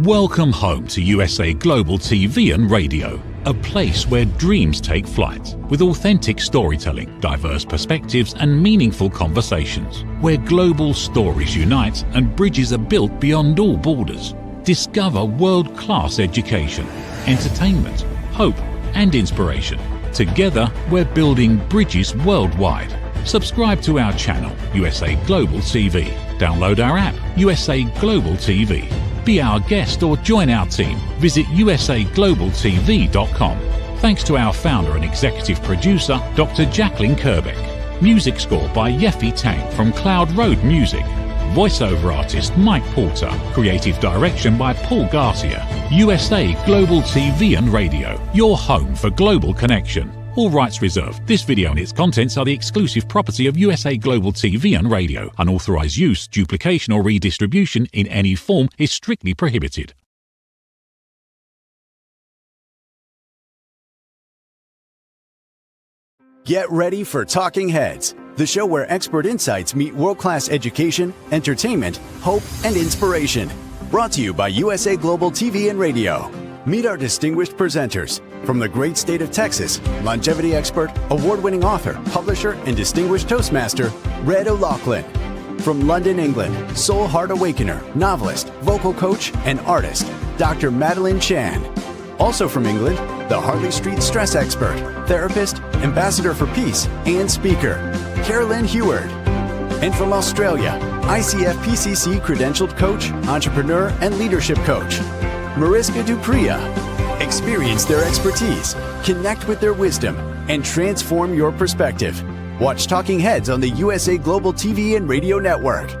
Welcome home to USA Global TV and Radio, a place where dreams take flight, with authentic storytelling, diverse perspectives and meaningful conversations, where global stories unite and bridges are built beyond all borders. Discover world-class education, entertainment, hope and inspiration. Together, we're building bridges worldwide. Subscribe to our channel, USA Global TV. Download our app, USA Global TV. Be our guest or join our team. Visit usaglobaltv.com. Thanks to our founder and executive producer, Dr. Jacqueline Kerbeck. Music score by Yeffy Tang from Cloud Road Music. Voiceover artist Mike Porter. Creative direction by Paul Garcia. USA Global TV and Radio, your home for global connection. All rights reserved. This video and its contents are the exclusive property of USA Global TV and Radio. Unauthorized use, duplication or redistribution in any form is strictly prohibited. Get ready for Talking Heads, the show where expert insights meet world-class education, entertainment, hope, and inspiration. Brought to you by USA Global TV and Radio. Meet our distinguished presenters. From the great state of Texas, longevity expert, award-winning author, publisher, and distinguished Toastmaster, Red O'Loughlin. From London, England, soul heart awakener, novelist, vocal coach, and artist, Dr. Madeline Chan. Also from England, the Harley Street stress expert, therapist, ambassador for peace, and speaker, Carolyn Heward. And from Australia, ICF PCC Credentialed Coach, entrepreneur, and leadership coach, MARISKA. Experience their expertise, connect with their wisdom, and transform your perspective. Watch Talking Heads on the USA Global TV and Radio Network.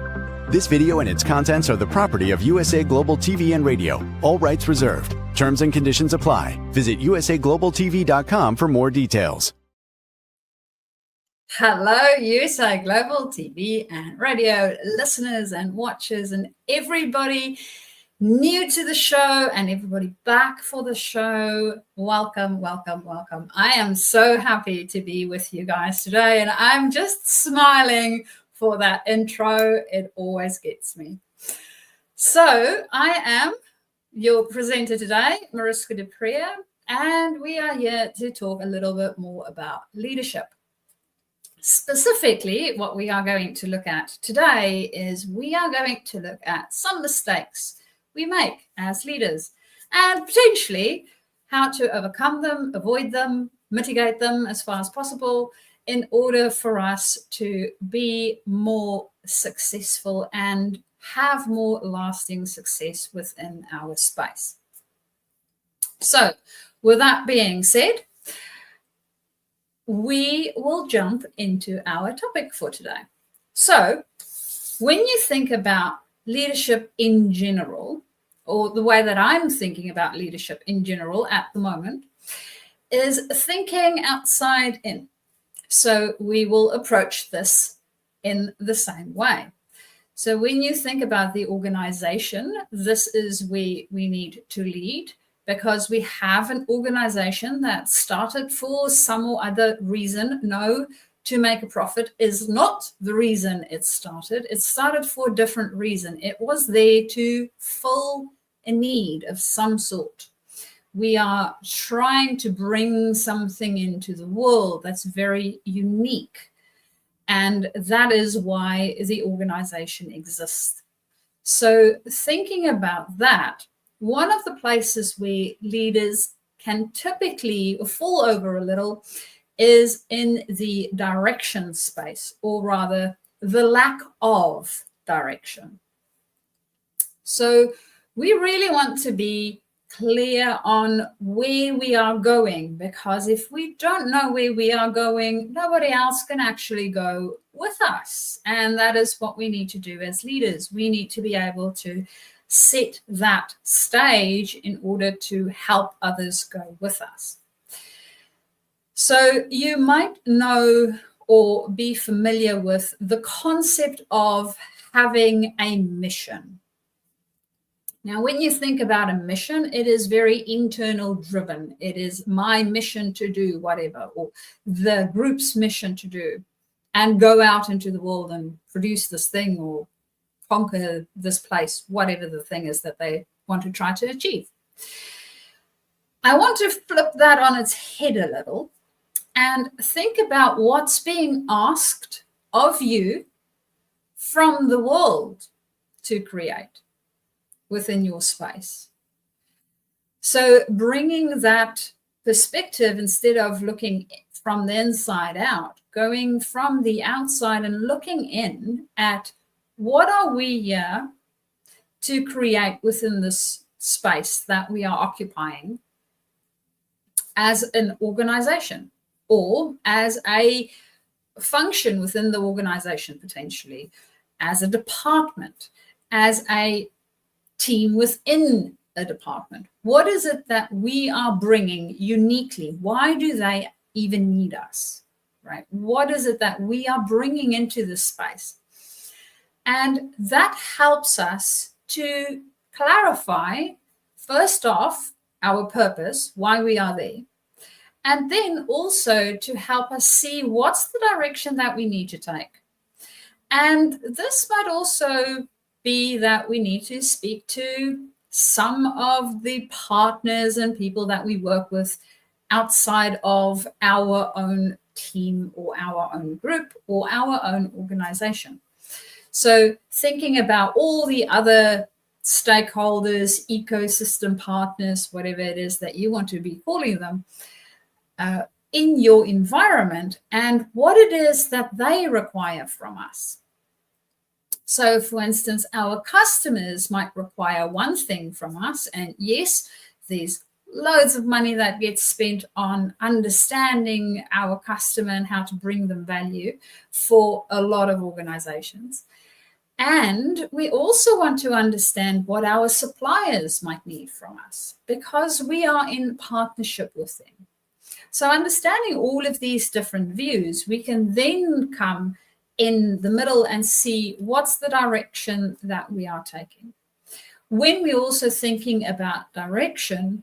This video and its contents are the property of USA Global TV and Radio. All rights reserved. Terms and conditions apply. Visit usaglobaltv.com for more details. Hello, USA Global TV and Radio listeners and watchers and everybody new to the show and everybody back for the show. Welcome, welcome, welcome. I am so happy to be with you guys today, and I'm just smiling for that intro. It always gets me. So I am your presenter today, MARISKA, and we are here to talk a little bit more about leadership. Specifically, what we are going to look at today is we are going to look at some mistakes we make as leaders and potentially how to overcome them, avoid them, mitigate them as far as possible in order for us to be more successful and have more lasting success within our space. So with that being said, we will jump into our topic for today. So when you think about leadership in general, or the way that I'm thinking about leadership in general at the moment, is thinking outside in. So we will approach this in the same way. So when you think about the organization, this is where we need to lead, because we have an organization that started for some or other reason. No, to make a profit is not the reason it started. It started for a different reason. It was there to fill a need of some sort. We are trying to bring something into the world that's very unique. And that is why the organization exists. So thinking about that, one of the places where leaders can typically fall over a little is in the direction space, or rather the lack of direction. So we really want to be clear on where we are going, because if we don't know where we are going, nobody else can actually go with us. And that is what we need to do as leaders. We need to be able to set that stage in order to help others go with us. So you might know or be familiar with the concept of having a mission. Now, when you think about a mission, it is very internal driven. It is my mission to do whatever, or the group's mission to do, and go out into the world and produce this thing or conquer this place, whatever the thing is that they want to try to achieve. I want to flip that on its head a little and think about what's being asked of you from the world to create within your space. So bringing that perspective, instead of looking from the inside out, going from the outside and looking in at what are we here to create within this space that we are occupying as an organization or as a function within the organization, potentially as a department, as a team within a department. What is it that we are bringing uniquely? Why do they even need us, right? What is it that we are bringing into this space? And that helps us to clarify, first off, our purpose, why we are there. And then also to help us see what's the direction that we need to take. And this might also be that we need to speak to some of the partners and people that we work with outside of our own team or our own group or our own organization. So thinking about all the other stakeholders, ecosystem partners, whatever it is that you want to be calling them, in your environment and what it is that they require from us. So, for instance, our customers might require one thing from us. And yes, there's loads of money that gets spent on understanding our customer and how to bring them value for a lot of organizations. And we also want to understand what our suppliers might need from us because we are in partnership with them. So understanding all of these different views, we can then come in the middle and see what's the direction that we are taking. When we're also thinking about direction,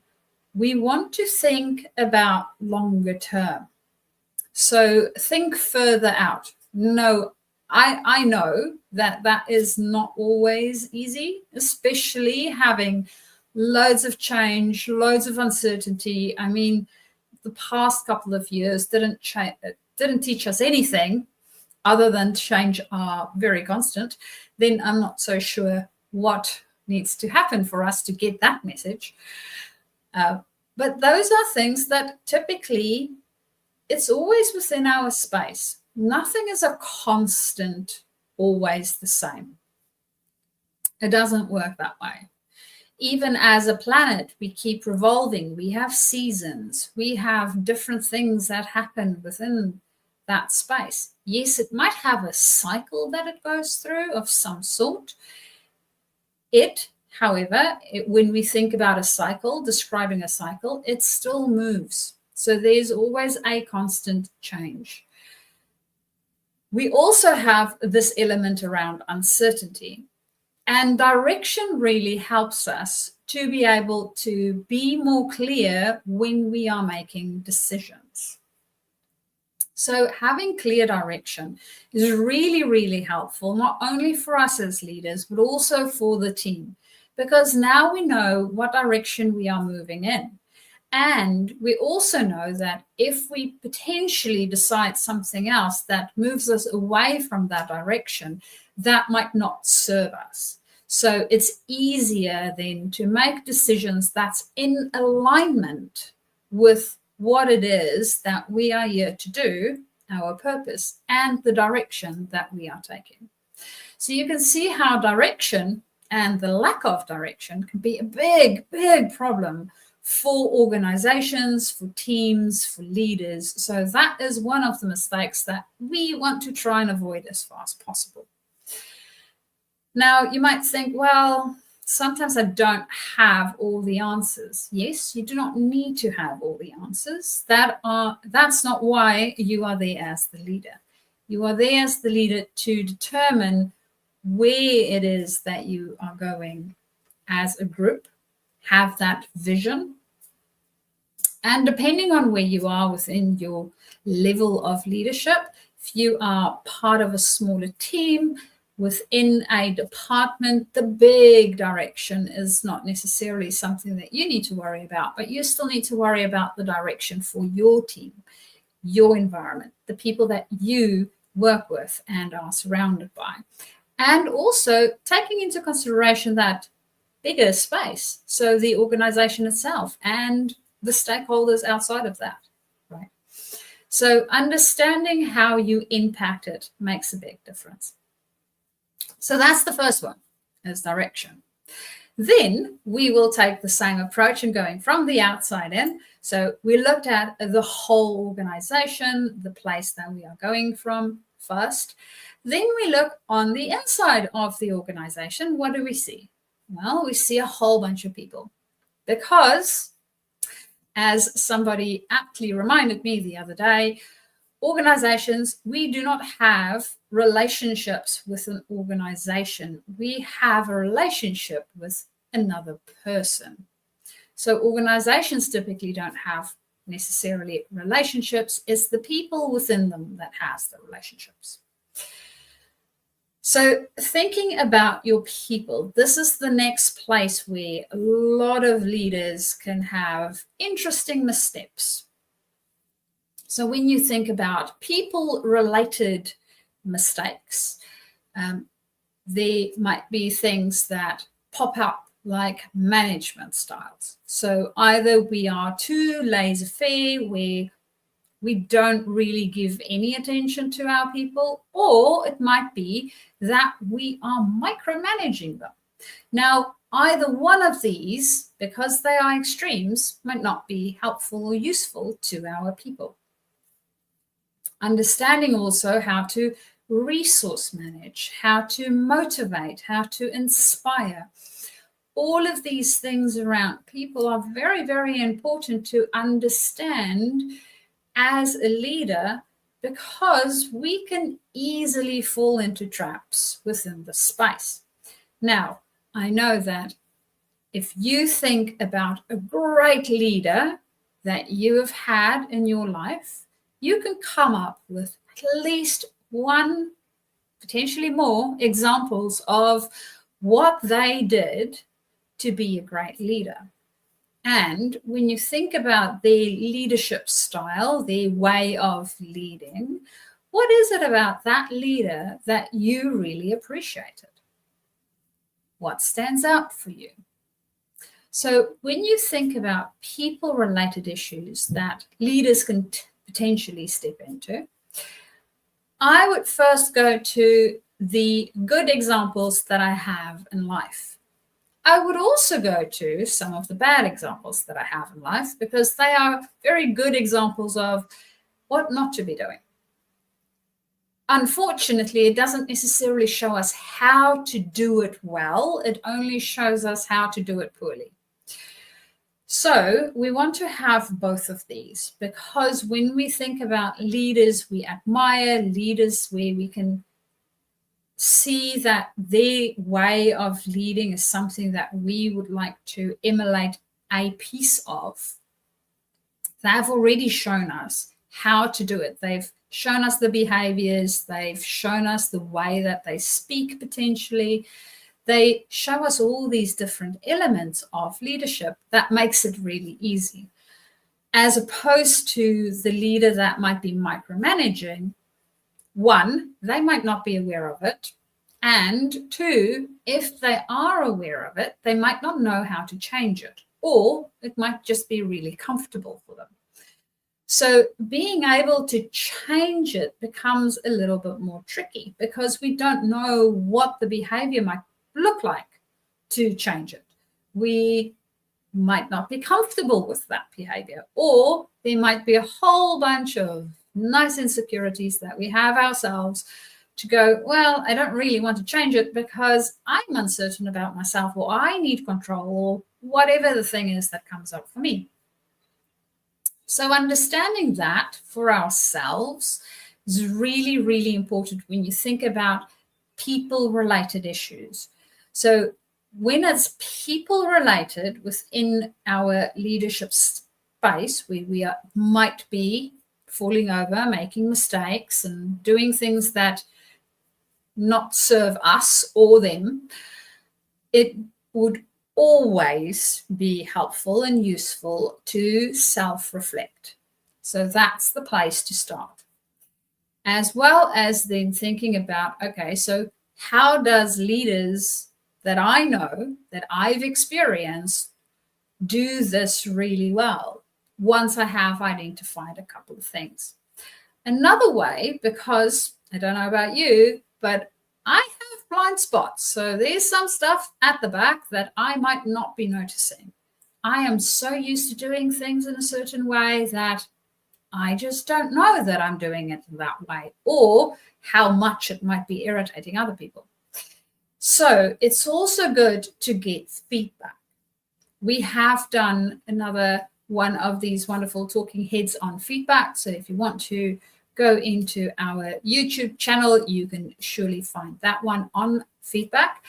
we want to think about longer term. So think further out. No, I know that that is not always easy, especially having loads of change, loads of uncertainty. I mean, the past couple of years didn't teach us anything other than change are very constant. Then I'm not so sure what needs to happen for us to get that message. But those are things that typically it's always within our space. Nothing is a constant, always the same. It doesn't work that way. Even as a planet, we keep revolving. We have seasons. We have different things that happen within that space. Yes, it might have a cycle that it goes through of some sort. However, when we think about a cycle, describing a cycle, it still moves. So there's always a constant change. We also have this element around uncertainty. And direction really helps us to be able to be more clear when we are making decisions. So having clear direction is really, really helpful, not only for us as leaders, but also for the team, because now we know what direction we are moving in. And we also know that if we potentially decide something else that moves us away from that direction, that might not serve us. So it's easier then to make decisions that's in alignment with what it is that we are here to do, our purpose, and the direction that we are taking. So you can see how direction and the lack of direction can be a big, big problem for organizations, for teams, for leaders. So that is one of the mistakes that we want to try and avoid as far as possible. Now, you might think, well, sometimes I don't have all the answers. Yes, you do not need to have all the answers. That's not why you are there as the leader. You are there as the leader to determine where it is that you are going as a group, have that vision. And depending on where you are within your level of leadership, if you are part of a smaller team, within a department, the big direction is not necessarily something that you need to worry about, but you still need to worry about the direction for your team, your environment, the people that you work with and are surrounded by. And also taking into consideration that bigger space, so the organization itself and the stakeholders outside of that, right? So understanding how you impact it makes a big difference. So that's the first one, is direction. Then we will take the same approach and going from the outside in. So we looked at the whole organization, the place that we are going from first. Then we look on the inside of the organization. What do we see? Well, we see a whole bunch of people, because as somebody aptly reminded me the other day, organizations, we do not have relationships with an organization. We have a relationship with another person. So organizations typically don't have necessarily relationships. It's the people within them that has the relationships. So thinking about your people, this is the next place where a lot of leaders can have interesting missteps. So when you think about people-related mistakes, there might be things that pop up like management styles. So either we are too laissez-faire, where we don't really give any attention to our people, or it might be that we are micromanaging them. Now, either one of these, because they are extremes, might not be helpful or useful to our people. Understanding also how to resource manage, how to motivate, how to inspire. All of these things around people are very, very important to understand as a leader, because we can easily fall into traps within the space. Now, I know that if you think about a great leader that you have had in your life, you can come up with at least one, potentially more, examples of what they did to be a great leader. And when you think about their leadership style, their way of leading, what is it about that leader that you really appreciated? What stands out for you? So when you think about people-related issues that leaders can potentially step into, I would first go to the good examples that I have in life. I would also go to some of the bad examples that I have in life, because they are very good examples of what not to be doing. Unfortunately, it doesn't necessarily show us how to do it well. It only shows us how to do it poorly. So we want to have both of these, because when we think about leaders we admire, leaders where we can see that their way of leading is something that we would like to emulate a piece of, they've already shown us how to do it. They've shown us the behaviors. They've shown us the way that they speak potentially. They show us all these different elements of leadership that makes it really easy, as opposed to the leader that might be micromanaging. One, they might not be aware of it. And two, if they are aware of it, they might not know how to change it, or it might just be really comfortable for them. So being able to change it becomes a little bit more tricky, because we don't know what the behavior might look like to change it. We might not be comfortable with that behavior, or there might be a whole bunch of nice insecurities that we have ourselves to go, well, I don't really want to change it because I'm uncertain about myself, or I need control, or whatever the thing is that comes up for me. So understanding that for ourselves is really, really important when you think about people-related issues. So when it's people-related within our leadership space, where we might be falling over, making mistakes, and doing things that not serve us or them, it would always be helpful and useful to self-reflect. So that's the place to start. As well as then thinking about, okay, so how does leaders that I know, that I've experienced, do this really well once I have identified a couple of things? Another way, because I don't know about you, but I have blind spots. So there's some stuff at the back that I might not be noticing. I am so used to doing things in a certain way that I just don't know that I'm doing it that way, or how much it might be irritating other people. So it's also good to get feedback. We have done another one of these wonderful talking heads on feedback. So if you want to go into our YouTube channel, you can surely find that one on feedback.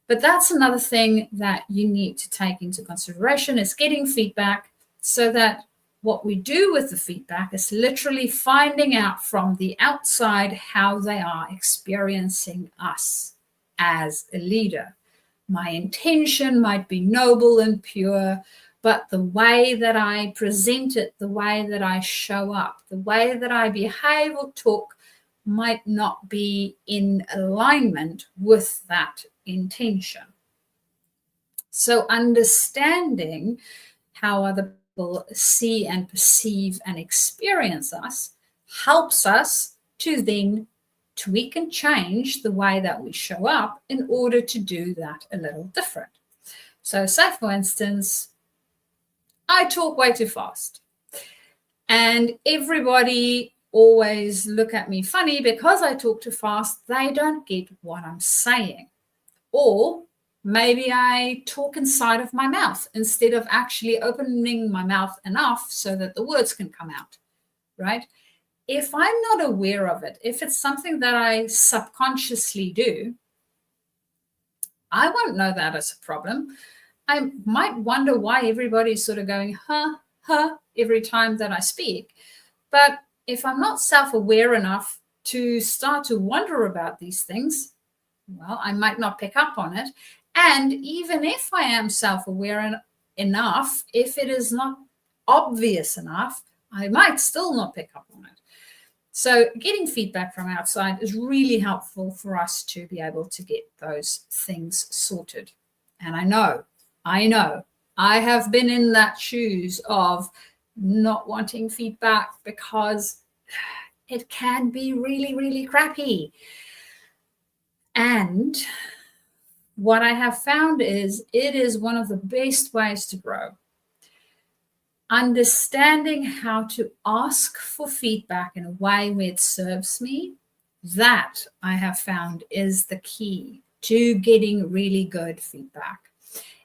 But that's another thing that you need to take into consideration, is getting feedback, so that what we do with the feedback is literally finding out from the outside how they are experiencing us as a leader. My intention might be noble and pure, but the way that I present it, the way that I show up, the way that I behave or talk might not be in alignment with that intention. So understanding how other people see and perceive and experience us helps us to then tweak and change the way that we show up in order to do that a little different. So say, for instance, I talk way too fast and everybody always look at me funny because I talk too fast. They don't get what I'm saying. Or maybe I talk inside of my mouth instead of actually opening my mouth enough so that the words can come out, right? If I'm not aware of it, if it's something that I subconsciously do, I won't know that as a problem. I might wonder why everybody's sort of going, huh, every time that I speak. But if I'm not self-aware enough to start to wonder about these things, well, I might not pick up on it. And even if I am self-aware enough, if it is not obvious enough, I might still not pick up on it. So getting feedback from outside is really helpful for us to be able to get those things sorted. And I know, I have been in that shoes of not wanting feedback because it can be really, really crappy. And what I have found is it is one of the best ways to grow. Understanding how to ask for feedback in a way where it serves me, that I have found is the key to getting really good feedback.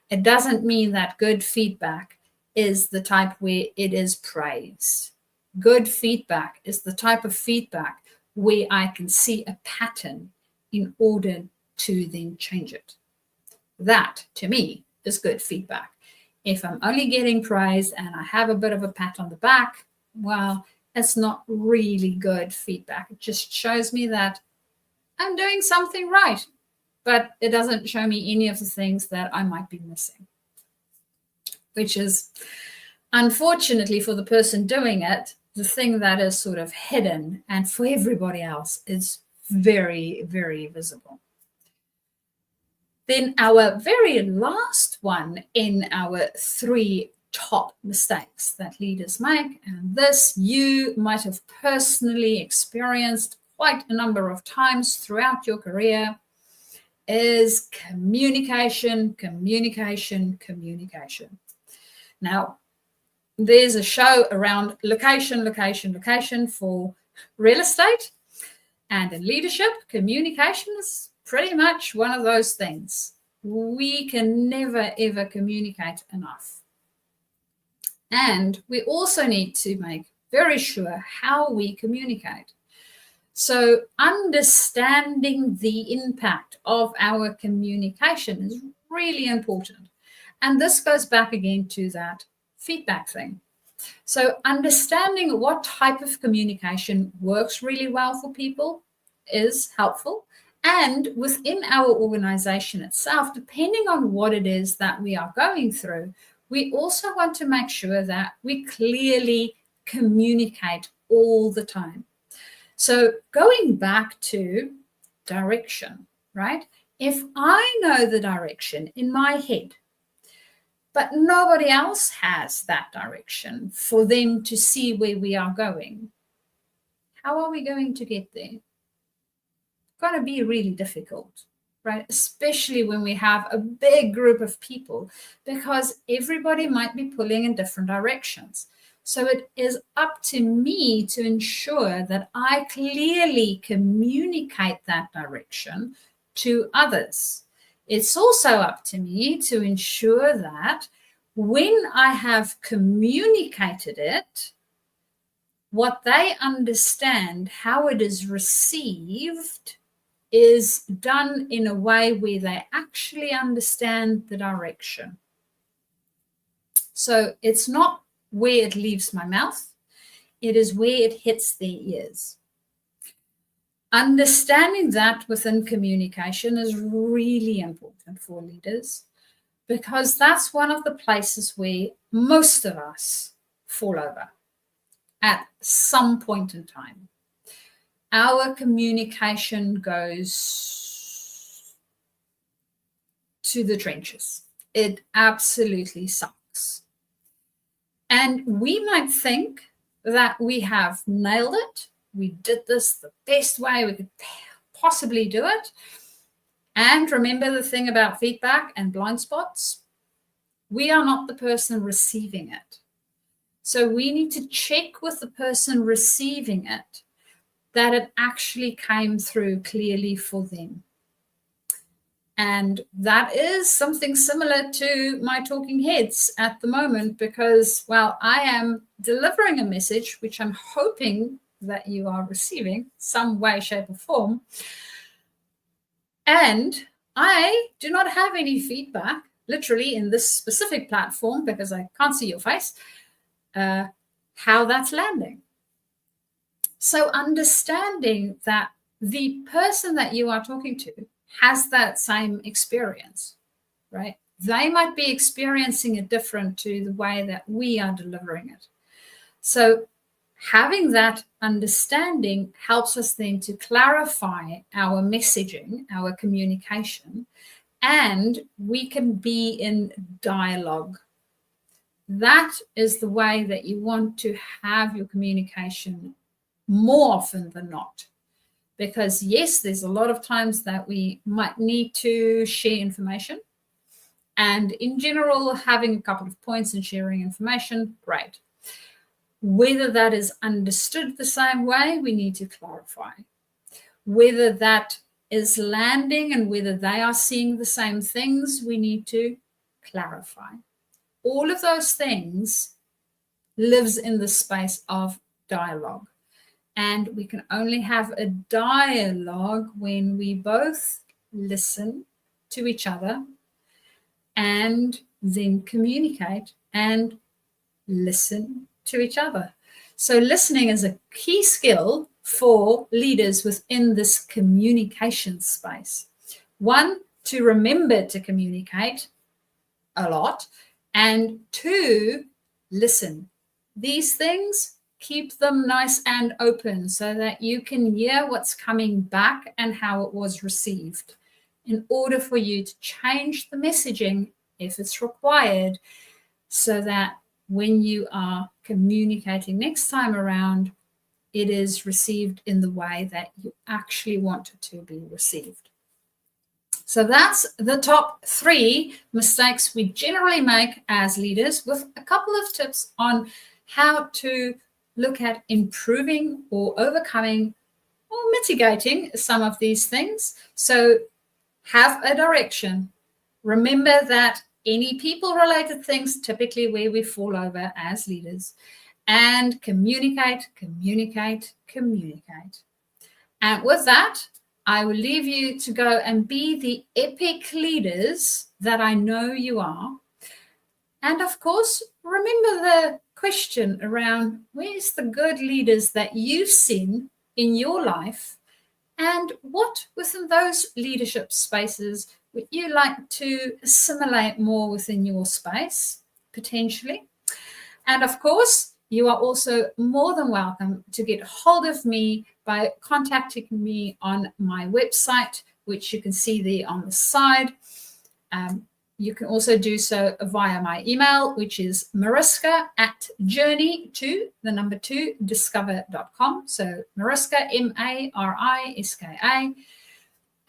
It doesn't mean that good feedback is the type where it is praise. Good feedback is the type of feedback where I can see a pattern in order to then change it. That, to me, is good feedback. If I'm only getting praise and I have a bit of a pat on the back, well, it's not really good feedback. It just shows me that I'm doing something right, but it doesn't show me any of the things that I might be missing, which is, unfortunately for the person doing it, the thing that is sort of hidden, and for everybody else, it's very, very visible. Then our very last one in our 3 top mistakes that leaders make, and this you might have personally experienced quite a number of times throughout your career, is communication. Now, there's a show around location for real estate, and in leadership, communication is pretty much one of those things. We can never, ever communicate enough. And we also need to make very sure how we communicate. So understanding the impact of our communication is really important. And this goes back again to that feedback thing. So understanding what type of communication works really well for people is helpful. And within our organization itself, depending on what it is that we are going through, we also want to make sure that we clearly communicate all the time. So going back to direction, right? If I know the direction in my head, but nobody else has that direction for them to see where we are going, how are we going to get there? It's going to be really difficult, right? Especially when we have a big group of people, because everybody might be pulling in different directions. So it is up to me to ensure that I clearly communicate that direction to others. It's also up to me to ensure that when I have communicated it, what they understand, how it is received, is done in a way where they actually understand the direction. So it's not where it leaves my mouth, it is where it hits their ears. Understanding that within communication is really important for leaders, because that's one of the places where most of us fall over at some point in time. Our communication goes to the trenches. It absolutely sucks. And we might think that we have nailed it. We did this the best way we could possibly do it. And remember the thing about feedback and blind spots? We are not the person receiving it. So we need to check with the person receiving it that it actually came through clearly for them. And that is something similar to my talking heads at the moment, because, well, I am delivering a message which I'm hoping that you are receiving some way, shape, or form. And I do not have any feedback, literally, in this specific platform, because I can't see your face, how that's landing. So understanding that the person that you are talking to has that same experience, right? They might be experiencing it different to the way that we are delivering it. So having that understanding helps us then to clarify our messaging, our communication, and we can be in dialogue. That is the way that you want to have your communication more often than not. Because yes, there's a lot of times that we might need to share information. And in general, having a couple of points and sharing information, great. Whether that is understood the same way, we need to clarify. Whether that is landing and whether they are seeing the same things, we need to clarify. All of those things lives in the space of dialogue. And we can only have a dialogue when we both listen to each other and then communicate and listen to each other. So listening is a key skill for leaders within this communication space. One, to remember to communicate a lot, and two, listen. These things, keep them nice and open so that you can hear what's coming back and how it was received, in order for you to change the messaging if it's required, so that when you are communicating next time around, it is received in the way that you actually want it to be received. So that's the top 3 mistakes we generally make as leaders, with a couple of tips on how to look at improving or overcoming or mitigating some of these things. So have a direction. Remember that any people-related things, typically where we fall over as leaders, and communicate, communicate, communicate. And with that, I will leave you to go and be the epic leaders that I know you are. And of course, remember the question around, where's the good leaders that you've seen in your life, And what within those leadership spaces would you like to assimilate more within your space, potentially? And of course, you are also more than welcome to get hold of me by contacting me on my website, which you can see there on the side. You can also do so via my email, which is mariska@journey2discover.com. So Mariska, MARISKA,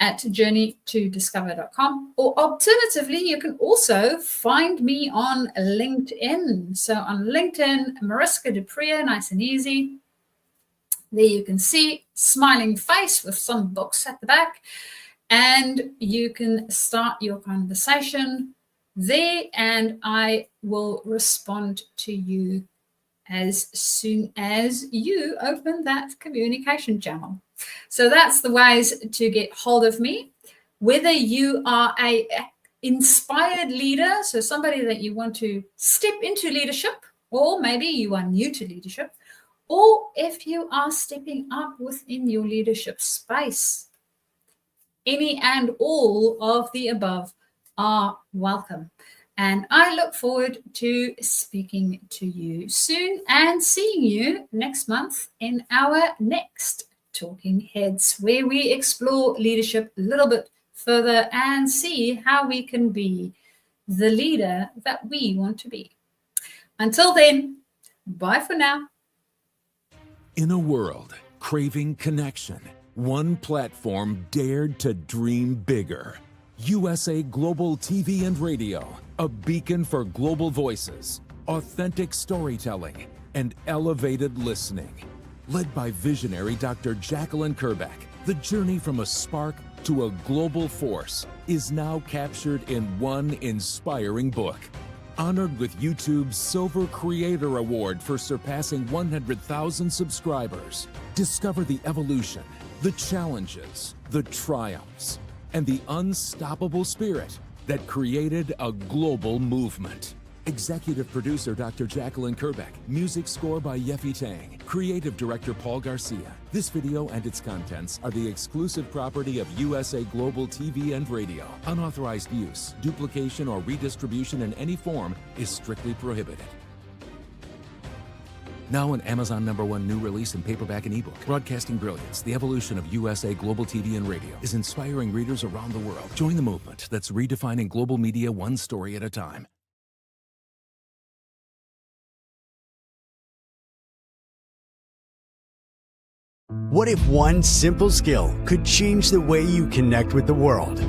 @journey2discover.com. Or alternatively, you can also find me on LinkedIn. So on LinkedIn, Mariska Dupree, nice and easy. There you can see smiling face with some books at the back. And you can start your conversation there, and I will respond to you as soon as you open that communication channel. So that's the ways to get hold of me. Whether you are an inspired leader, so somebody that you want to step into leadership, or maybe you are new to leadership, or if you are stepping up within your leadership space. Any and all of the above are welcome. And I look forward to speaking to you soon and seeing you next month in our next Talking Heads, where we explore leadership a little bit further and see how we can be the leader that we want to be. Until then, bye for now. In a world craving connection, one platform dared to dream bigger. USA Global TV and Radio, a beacon for global voices, authentic storytelling, and elevated listening. Led by visionary Dr. Jacqueline Kerbeck, the journey from a spark to a global force is now captured in one inspiring book. Honored with YouTube's Silver Creator Award for surpassing 100,000 subscribers. Discover the evolution, the challenges, the triumphs, and the unstoppable spirit that created a global movement. Executive producer Dr. Jacqueline Kerbeck. Music score by Yeffy Tang. Creative director Paul Garcia. This video and its contents are the exclusive property of USA Global TV and Radio. Unauthorized use, duplication, or redistribution in any form is strictly prohibited. Now an Amazon #1 new release in paperback and ebook. Broadcasting Brilliance, the evolution of USA Global TV and Radio, is inspiring readers around the world. Join the movement that's redefining global media one story at a time. What if one simple skill could change the way you connect with the world?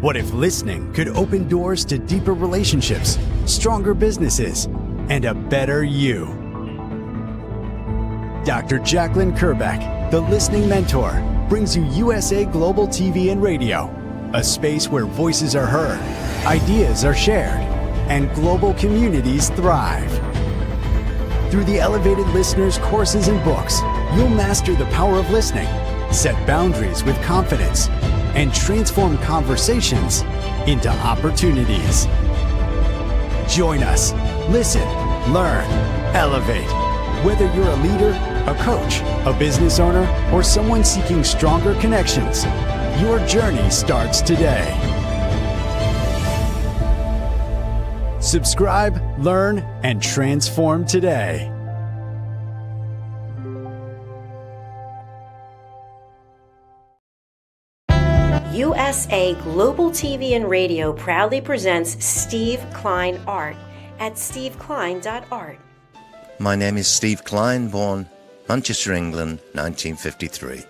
What if listening could open doors to deeper relationships, stronger businesses, and a better you? Dr. Jacqueline Kerbeck, the listening mentor, brings you USA Global TV and Radio, a space where voices are heard, ideas are shared, and global communities thrive. Through the elevated listeners' courses and books, you'll master the power of listening, set boundaries with confidence, and transform conversations into opportunities. Join us. Listen, learn, elevate. Whether you're a leader, a coach, a business owner, or someone seeking stronger connections, your journey starts today. Subscribe, learn, and transform today. USA Global TV and Radio proudly presents Steve Klein Art at steveklein.art. My name is Steve Klein, born Manchester, England, 1953.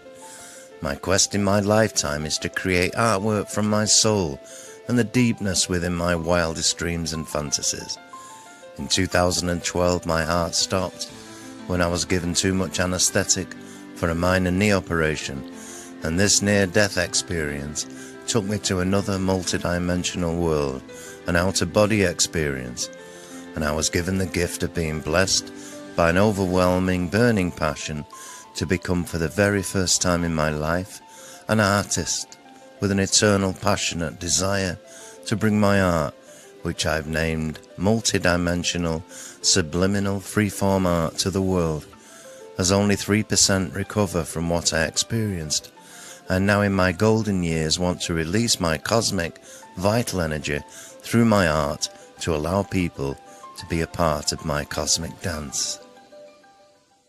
My quest in my lifetime is to create artwork from my soul and the deepness within my wildest dreams and fantasies. In 2012, my art stopped when I was given too much anesthetic for a minor knee operation, and this near-death experience took me to another multidimensional world, an out-of-body experience, and I was given the gift of being blessed by an overwhelming, burning passion to become, for the very first time in my life, an artist with an eternal, passionate desire to bring my art, which I've named multidimensional, subliminal, freeform art, to the world, as only 3% recover from what I experienced. and now in my golden years want to release my cosmic, vital energy through my art to allow people to be a part of my cosmic dance.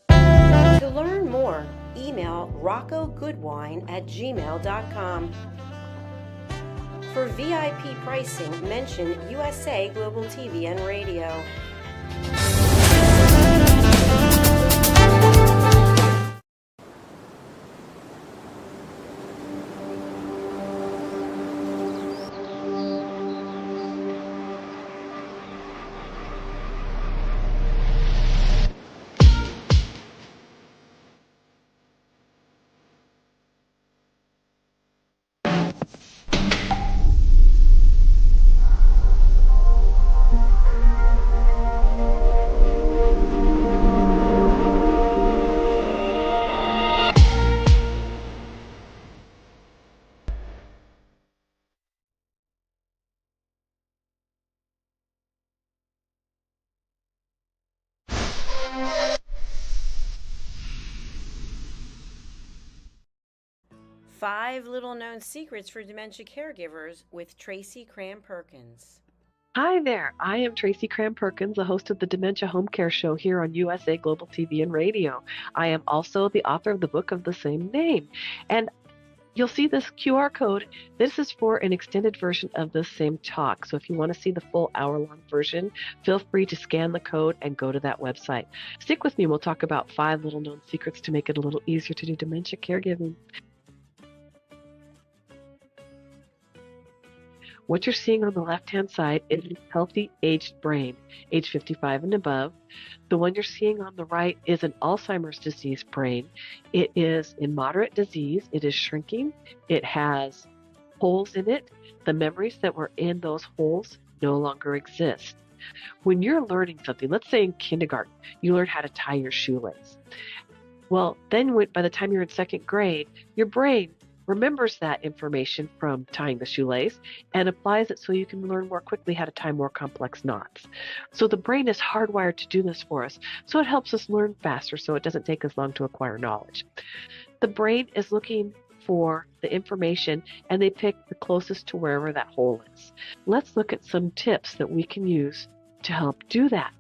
To learn more, email roccogoodwine@gmail.com. For VIP pricing, mention USA Global TV and Radio. Five Little Known Secrets for Dementia Caregivers with Tracy Cram-Perkins. Hi there, I am Tracy Cram-Perkins, the host of the Dementia Home Care Show here on USA Global TV and Radio. I am also the author of the book of the same name. And you'll see this QR code. This is for an extended version of the same talk. So if you want to see the full hour-long version, feel free to scan the code and go to that website. Stick with me. We'll talk about 5 little known secrets to make it a little easier to do dementia caregiving. What you're seeing on the left-hand side is a healthy aged brain, age 55 and above. The one you're seeing on the right is an Alzheimer's disease brain. It is in moderate disease. It is shrinking. It has holes in it. The memories that were in those holes no longer exist. When you're learning something, let's say in kindergarten, you learn how to tie your shoelace. Well, then by the time you're in second grade, your brain remembers that information from tying the shoelace and applies it so you can learn more quickly how to tie more complex knots. So the brain is hardwired to do this for us. So it helps us learn faster so it doesn't take as long to acquire knowledge. The brain is looking for the information and they pick the closest to wherever that hole is. Let's look at some tips that we can use to help do that.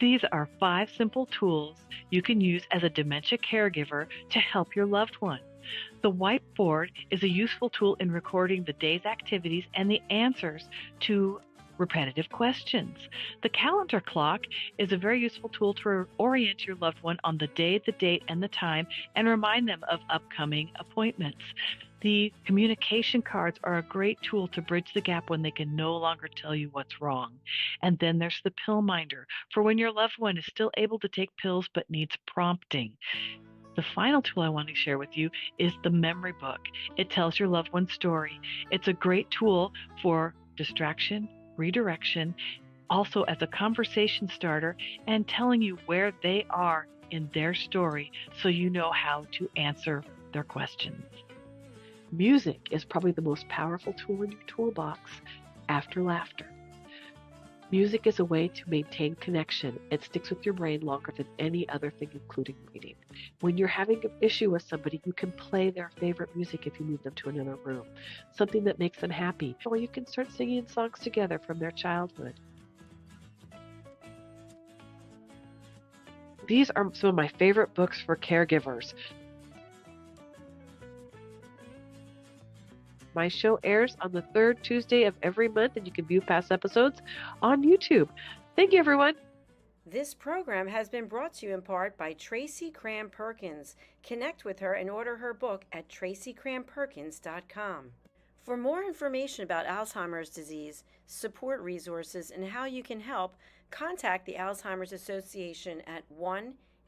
These are 5 simple tools you can use as a dementia caregiver to help your loved one. The whiteboard is a useful tool in recording the day's activities and the answers to repetitive questions. The calendar clock is a very useful tool to orient your loved one on the day, the date, and the time, and remind them of upcoming appointments. The communication cards are a great tool to bridge the gap when they can no longer tell you what's wrong. And then there's the pill minder for when your loved one is still able to take pills but needs prompting. The final tool I want to share with you is the memory book. It tells your loved one's story. It's a great tool for distraction, redirection, also as a conversation starter, and telling you where they are in their story so you know how to answer their questions. Music is probably the most powerful tool in your toolbox after laughter. Music is a way to maintain connection. It sticks with your brain longer than any other thing, including reading. When you're having an issue with somebody, you can play their favorite music if you move them to another room, something that makes them happy, or you can start singing songs together from their childhood. These are some of my favorite books for caregivers. My show airs on the 3rd Tuesday of every month, and you can view past episodes on YouTube. Thank you, everyone. This program has been brought to you in part by Tracy Cram-Perkins. Connect with her and order her book at tracycramperkins.com. For more information about Alzheimer's disease, support resources, and how you can help, contact the Alzheimer's Association at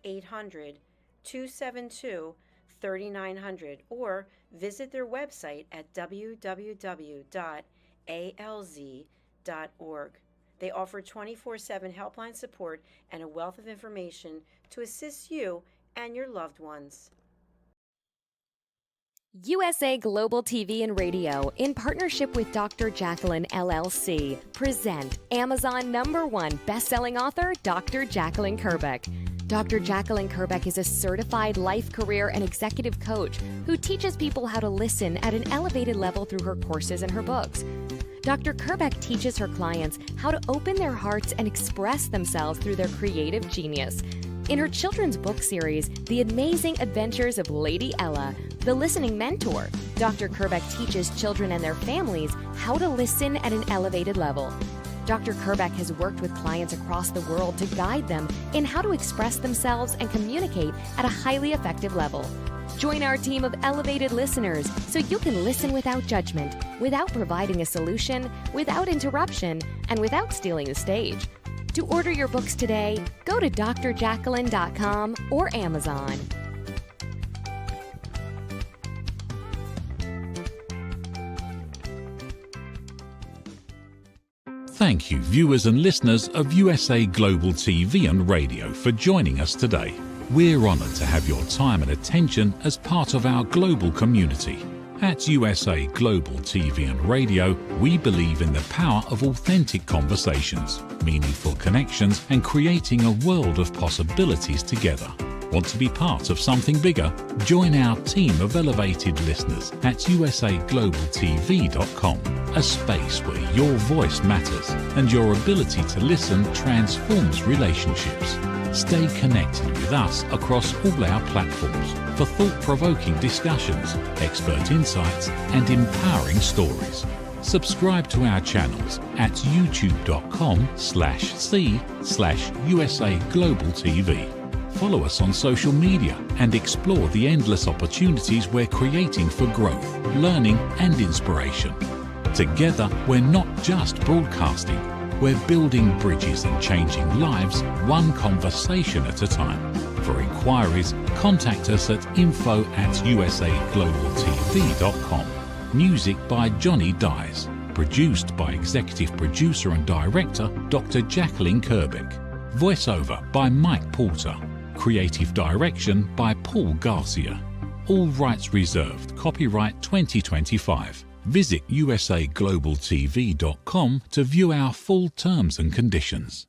1-800-272-3900 or visit their website at www.alz.org. They offer 24/7 helpline support and a wealth of information to assist you and your loved ones. USA Global TV and Radio, in partnership with Dr. Jacqueline LLC, present Amazon #1 best-selling author Dr. Jacqueline Kerbeck. Dr. Jacqueline Kerbeck is a certified life, career, and executive coach who teaches people how to listen at an elevated level through her courses and her books. Dr. Kerbeck teaches her clients how to open their hearts and express themselves through their creative genius. In her children's book series, The Amazing Adventures of Lady Ella, the listening mentor, Dr. Kerbeck teaches children and their families how to listen at an elevated level. Dr. Kerbeck has worked with clients across the world to guide them in how to express themselves and communicate at a highly effective level. Join our team of elevated listeners so you can listen without judgment, without providing a solution, without interruption, and without stealing the stage. To order your books today, go to drjacqueline.com or Amazon. Thank you, viewers and listeners of USA Global TV and Radio, for joining us today. We're honored to have your time and attention as part of our global community. At USA Global TV and Radio, we believe in the power of authentic conversations, meaningful connections, and creating a world of possibilities together. Want to be part of something bigger? Join our team of elevated listeners at usaglobaltv.com, a space where your voice matters and your ability to listen transforms relationships. Stay connected with us across all our platforms for thought-provoking discussions, expert insights, and empowering stories. Subscribe to our channels at youtube.com/c/USAGlobalTV. Follow us on social media and explore the endless opportunities we're creating for growth, learning, and inspiration. Together, we're not just broadcasting, we're building bridges and changing lives one conversation at a time. For inquiries, contact us at info@usaglobaltv.com. Music by Johnny Dies. Produced by Executive Producer and Director Dr. Jacqueline Kerbeck. Voiceover by Mike Porter. Creative Direction by Paul Garcia. All rights reserved. Copyright 2025. Visit usaglobaltv.com to view our full terms and conditions.